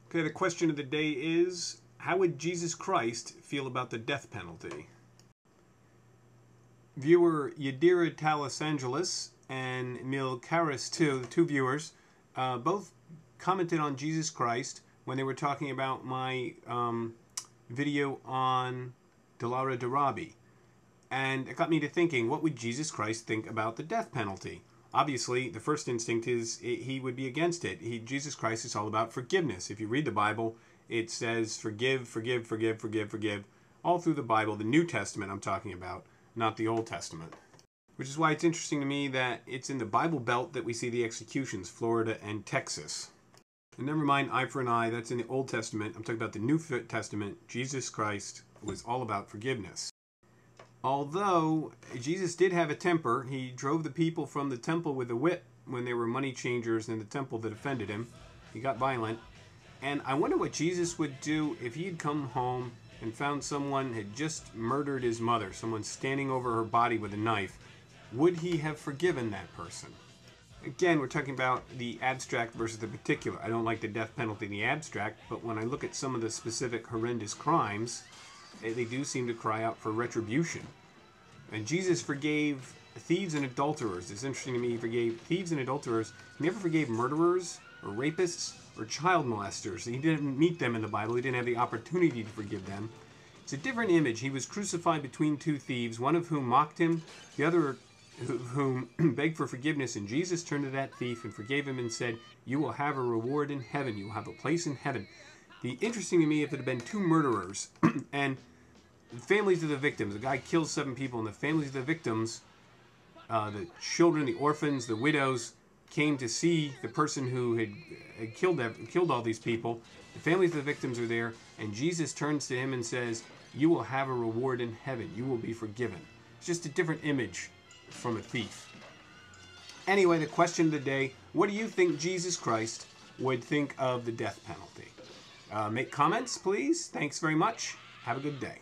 Okay, the question of the day is, how would Jesus Christ feel about the death penalty? Viewer Yadira Talos and Mil Karis, too, the two viewers, both commented on Jesus Christ when they were talking about my video on Dalara Darabi. And it got me to thinking, what would Jesus Christ think about the death penalty? Obviously, the first instinct is he would be against it. Jesus Christ is all about forgiveness. If you read the Bible, it says forgive, forgive, forgive, forgive, forgive. All through the Bible, the New Testament I'm talking about, not the Old Testament. Which is why it's interesting to me that it's in the Bible Belt that we see the executions, Florida and Texas. And never mind eye for an eye, that's in the Old Testament. I'm talking about the New Testament. Jesus Christ was all about forgiveness. Although Jesus did have a temper, he drove the people from the temple with a whip when there were money changers in the temple that offended him. He got violent. And I wonder what Jesus would do if he'd come home and found someone had just murdered his mother, someone standing over her body with a knife. Would he have forgiven that person? Again, we're talking about the abstract versus the particular. I don't like the death penalty in the abstract, but when I look at some of the specific horrendous crimes, they do seem to cry out for retribution. And Jesus forgave thieves and adulterers. It's interesting to me, he forgave thieves and adulterers. He never forgave murderers or rapists or child molesters. He didn't meet them in the Bible. He didn't have the opportunity to forgive them. It's a different image. He was crucified between two thieves, one of whom mocked him, the other of whom begged for forgiveness. And Jesus turned to that thief and forgave him and said, "You will have a reward in heaven. You will have a place in heaven." The interesting to me, if it had been two murderers and the families of the victims, the guy kills 7 people, and the families of the victims, the children, the orphans, the widows, came to see the person who had killed all these people. The families of the victims are there, and Jesus turns to him and says, "You will have a reward in heaven. You will be forgiven." It's just a different image from a thief. Anyway, the question of the day, what do you think Jesus Christ would think of the death penalty? Make comments, please. Thanks very much. Have a good day.